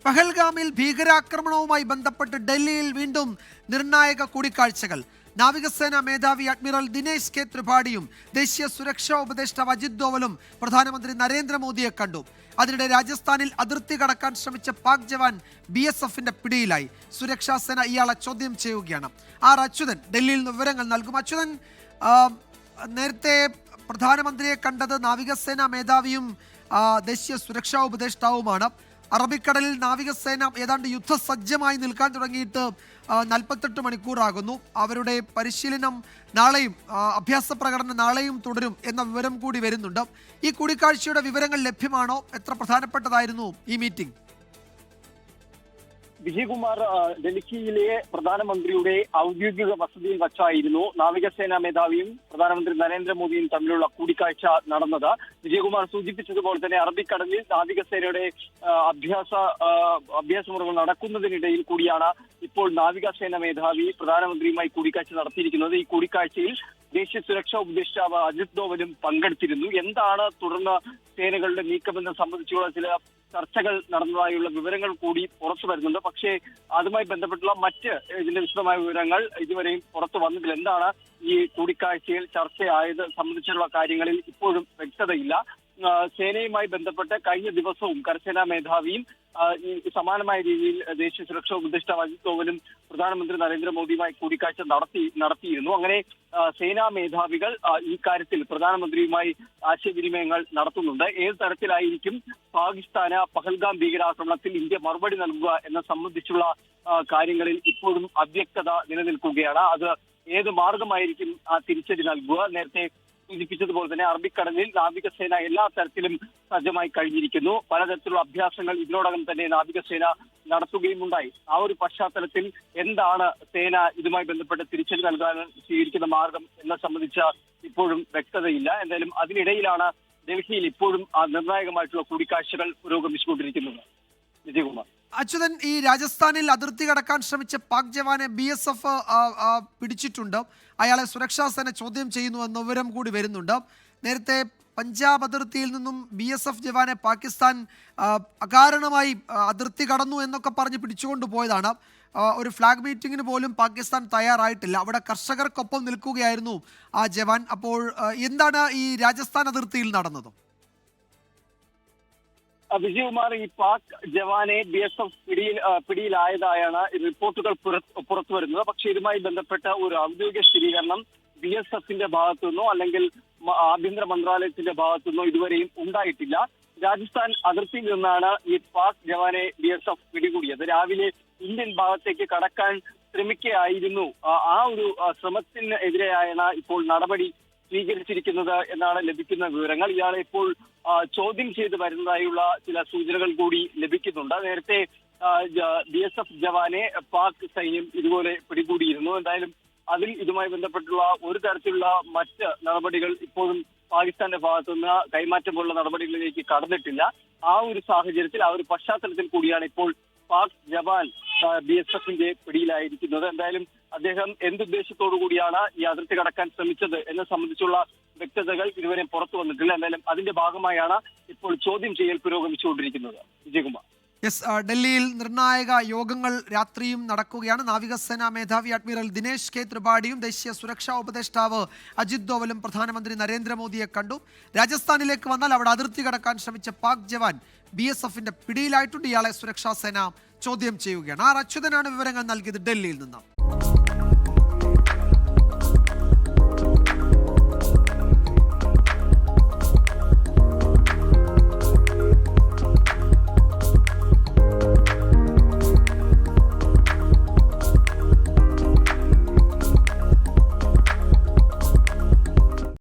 പഹൽഗാമിൽ ഭീകരാക്രമണവുമായി ബന്ധപ്പെട്ട് ഡൽഹിയിൽ വീണ്ടും നിർണായക കൂടിക്കാഴ്ചകൾ. നാവികസേന മേധാവി അഡ്മിറൽ ദിനേശ് കെ ത്രിപാഠിയും ദേശീയ സുരക്ഷാ ഉപദേഷ്ടാവ് അജിത് ഡോവലും പ്രധാനമന്ത്രി നരേന്ദ്രമോദിയെ കണ്ടു. അതിനിടെ രാജസ്ഥാനിൽ അതിർത്തി കടക്കാൻ ശ്രമിച്ച പാക് ജവാൻ BSFന്റെ പിടിയിലായി. സുരക്ഷാ സേന ഇയാളെ ചോദ്യം ചെയ്യുകയാണ്. അച്യുതൻ ഡൽഹിയിൽ നിന്ന് വിവരങ്ങൾ നൽകും. അച്യുതൻ, നേരത്തെ പ്രധാനമന്ത്രിയെ കണ്ടത് നാവികസേന മേധാവിയും ദേശീയ സുരക്ഷാ ഉപദേഷ്ടാവുമാണ്. അറബിക്കടലിൽ നാവികസേന ഏതാണ്ട് യുദ്ധസജ്ജമായി നിൽക്കാൻ തുടങ്ങിയിട്ട് 48 മണിക്കൂറാകുന്നു. അവരുടെ പരിശീലനം നാളെയും അഭ്യാസ പ്രകടനം നാളെയും തുടരും എന്ന വിവരം കൂടി വരുന്നുണ്ട്. ഈ കൂടിക്കാഴ്ചയുടെ വിവരങ്ങൾ ലഭ്യമാണോ? എത്ര പ്രധാനപ്പെട്ടതായിരുന്നു ഈ മീറ്റിംഗ്? വിജയകുമാർ, ഡൽഹിയിലെ പ്രധാനമന്ത്രിയുടെ ഔദ്യോഗിക വസതിയിൽ വച്ചായിരുന്നു നാവികസേനാ മേധാവിയും പ്രധാനമന്ത്രി നരേന്ദ്രമോദിയും തമ്മിലുള്ള കൂടിക്കാഴ്ച നടന്നത്. വിജയകുമാർ സൂചിപ്പിച്ചതുപോലെ തന്നെ അറബിക്കടലിൽ നാവികസേനയുടെ അഭ്യാസമുറകൾ നടക്കുന്നതിനിടയിൽ കൂടിയാണ് ഇപ്പോൾ നാവികസേന മേധാവി പ്രധാനമന്ത്രിയുമായി കൂടിക്കാഴ്ച നടത്തിയിരിക്കുന്നത്. ഈ കൂടിക്കാഴ്ചയിൽ ദേശീയ സുരക്ഷാ ഉപദേഷ്ടാവ് അജിത് ഡോവലും പങ്കെടുത്തിരുന്നു. എന്താണ് തുടർന്ന് സേനകളുടെ നീക്കമെന്ന് സംബന്ധിച്ചുള്ള ചില ചർച്ചകൾ നടന്നതായുള്ള വിവരങ്ങൾ കൂടി പുറത്തു വരുന്നുണ്ട്. പക്ഷേ അതുമായി ബന്ധപ്പെട്ടുള്ള മറ്റ് ഇതിന്റെ വിശദമായ വിവരങ്ങൾ ഇതുവരെയും പുറത്തു വന്നിട്ടില്ല. എന്താണ് ഈ കൂടിക്കാഴ്ചയിൽ ചർച്ചയായത് സംബന്ധിച്ചുള്ള കാര്യങ്ങളിൽ ഇപ്പോഴും വ്യക്തതയില്ല. സേനയുമായി ബന്ധപ്പെട്ട് കഴിഞ്ഞ ദിവസവും കരസേനാ മേധാവിയും സമാനമായ രീതിയിൽ ദേശീയ സുരക്ഷാ ഉപദേഷ്ടാവ് അജിത് ഡോവലും പ്രധാനമന്ത്രി നരേന്ദ്രമോദിയുമായി കൂടിക്കാഴ്ച നടത്തിയിരുന്നു. അങ്ങനെ സേനാ മേധാവികൾ ഈ കാര്യത്തിൽ പ്രധാനമന്ത്രിയുമായി ആശയവിനിമയങ്ങൾ നടത്തുന്നുണ്ട്. ഏത് തരത്തിലായിരിക്കും പാകിസ്ഥാന് പഹൽഗാം ഭീകരാക്രമണത്തിൽ ഇന്ത്യ മറുപടി നൽകുക എന്ന സംബന്ധിച്ചുള്ള കാര്യങ്ങളിൽ ഇപ്പോഴും അവ്യക്തത നിലനിൽക്കുകയാണ്. അത് ഏത് മാർഗമായിരിക്കും ആ തിരിച്ചടി നൽകുക? നേരത്തെ സൂചിപ്പിച്ചതുപോലെ തന്നെ അറബിക്കടലിൽ നാവികസേന എല്ലാ തരത്തിലും സജ്ജമായി കഴിഞ്ഞിരിക്കുന്നു. പലതരത്തിലുള്ള അഭ്യാസങ്ങൾ ഇതിനോടകം തന്നെ നാവികസേന നടത്തുകയുമുണ്ടായി. ആ ഒരു പശ്ചാത്തലത്തിൽ എന്താണ് സേന ഇതുമായി ബന്ധപ്പെട്ട് തിരിച്ചടി നൽകാൻ സ്വീകരിക്കുന്ന മാർഗം എന്നെ സംബന്ധിച്ച ഇപ്പോഴും വ്യക്തതയില്ല. എന്തായാലും അതിനിടയിലാണ് ഡൽഹിയിൽ ഇപ്പോഴും നിർണായകമായിട്ടുള്ള കൂടിക്കാഴ്ചകൾ പുരോഗമിച്ചുകൊണ്ടിരിക്കുന്നത്. വിജയകുമാർ. അച്യുതൻ, ഈ രാജസ്ഥാനിൽ അതിർത്തി കടക്കാൻ ശ്രമിച്ച പാക് ജവാനെ BSF പിടിച്ചിട്ടുണ്ട്. അയാളെ സുരക്ഷാ സേന ചോദ്യം ചെയ്യുന്നു എന്ന വിവരം കൂടി വരുന്നുണ്ട്. നേരത്തെ പഞ്ചാബ് അതിർത്തിയിൽ നിന്നും BSF ജവാനെ പാകിസ്ഥാൻ അകാരണമായി അതിർത്തി കടന്നു എന്നൊക്കെ പറഞ്ഞ് പിടിച്ചുകൊണ്ട് പോയതാണ്. ഒരു ഫ്ലാഗ് മീറ്റിങ്ങിന് പോലും പാകിസ്ഥാൻ തയ്യാറായിട്ടില്ല. അവിടെ കർഷകർക്കൊപ്പം നിൽക്കുകയായിരുന്നു ആ ജവാൻ. അപ്പോൾ എന്താണ് ഈ രാജസ്ഥാൻ അതിർത്തിയിൽ നടന്നത്? വിജയകുമാർ, ഈ പാക് ജവാനെ BSF പിടിയിലായതായാണ് റിപ്പോർട്ടുകൾ പുറത്തു വരുന്നത്. പക്ഷെ ഇതുമായി ബന്ധപ്പെട്ട ഒരു ഔദ്യോഗിക സ്ഥിരീകരണം BSFന്റെ ഭാഗത്തു നിന്നോ അല്ലെങ്കിൽ ആഭ്യന്തര മന്ത്രാലയത്തിന്റെ ഭാഗത്തു നിന്നോ ഇതുവരെയും ഉണ്ടായിട്ടില്ല. രാജസ്ഥാൻ അതിർത്തിയിൽ നിന്നാണ് ഈ പാക് ജവാനെ BSF പിടികൂടിയത്. രാവിലെ ഇന്ത്യൻ ഭാഗത്തേക്ക് കടക്കാൻ ശ്രമിക്കുകയായിരുന്നു. ആ ഒരു ശ്രമത്തിനെതിരെയാണ് ഇപ്പോൾ നടപടി സ്വീകരിച്ചിരിക്കുന്നത് എന്നാണ് ലഭിക്കുന്ന വിവരങ്ങൾ. ഇയാളെ ഇപ്പോൾ ചോദ്യം ചെയ്ത് വരുന്നതായുള്ള ചില സൂചനകൾ കൂടി ലഭിക്കുന്നുണ്ട്. നേരത്തെ BSF ജവാനെ പാക് സൈന്യം ഇതുപോലെ പിടികൂടിയിരുന്നു. എന്തായാലും അതിൽ ഇതുമായി ബന്ധപ്പെട്ടുള്ള ഒരു തരത്തിലുള്ള മറ്റ് നടപടികൾ ഇപ്പോഴും പാകിസ്ഥാന്റെ ഭാഗത്തുനിന്ന് കൈമാറ്റം പോലുള്ള നടപടികളിലേക്ക് കടന്നിട്ടില്ല. ആ ഒരു സാഹചര്യത്തിൽ, ആ ഒരു പശ്ചാത്തലത്തിൽ കൂടിയാണ് ഇപ്പോൾ പാക് ജവാൻ BSFന്റെ പിടിയിലായിരിക്കുന്നത്. എന്തായാലും അദ്ദേഹം എന്തുദ്ദേശത്തോടു കൂടിയാണ് ഈ അതിർത്തി കടക്കാൻ ശ്രമിച്ചത് എന്നെ സംബന്ധിച്ചുള്ള വ്യക്തതകൾ ഇതുവരെ പുറത്തു വന്നിട്ടില്ല. എന്തായാലും അതിന്റെ ഭാഗമായാണ് ഇപ്പോൾ ചോദ്യം ചെയ്യൽ പുരോഗമിച്ചുകൊണ്ടിരിക്കുന്നത്. വിജയകുമാർ. ഡൽഹിയിൽ നിർണായക യോഗങ്ങൾ രാത്രിയും നടക്കുകയാണ്. നാവികസേനാ മേധാവി അഡ്മിറൽ ദിനേശ് കെ ത്രിപാഠിയും ദേശീയ സുരക്ഷാ ഉപദേഷ്ടാവ് അജിത് ഡോവലും പ്രധാനമന്ത്രി നരേന്ദ്രമോദിയെ കണ്ടു. രാജസ്ഥാനിലേക്ക് വന്നാൽ അവിടെ അതിർത്തി കടക്കാൻ ശ്രമിച്ച പാക് ജവാൻ BSFന്റെ പിടിയിലായിട്ടുണ്ട്. ഇയാളെ സുരക്ഷാ സേന ചോദ്യം ചെയ്യുകയാണ്. അച്യുതനാണ് വിവരങ്ങൾ നൽകിയത് ഡൽഹിയിൽ നിന്ന്.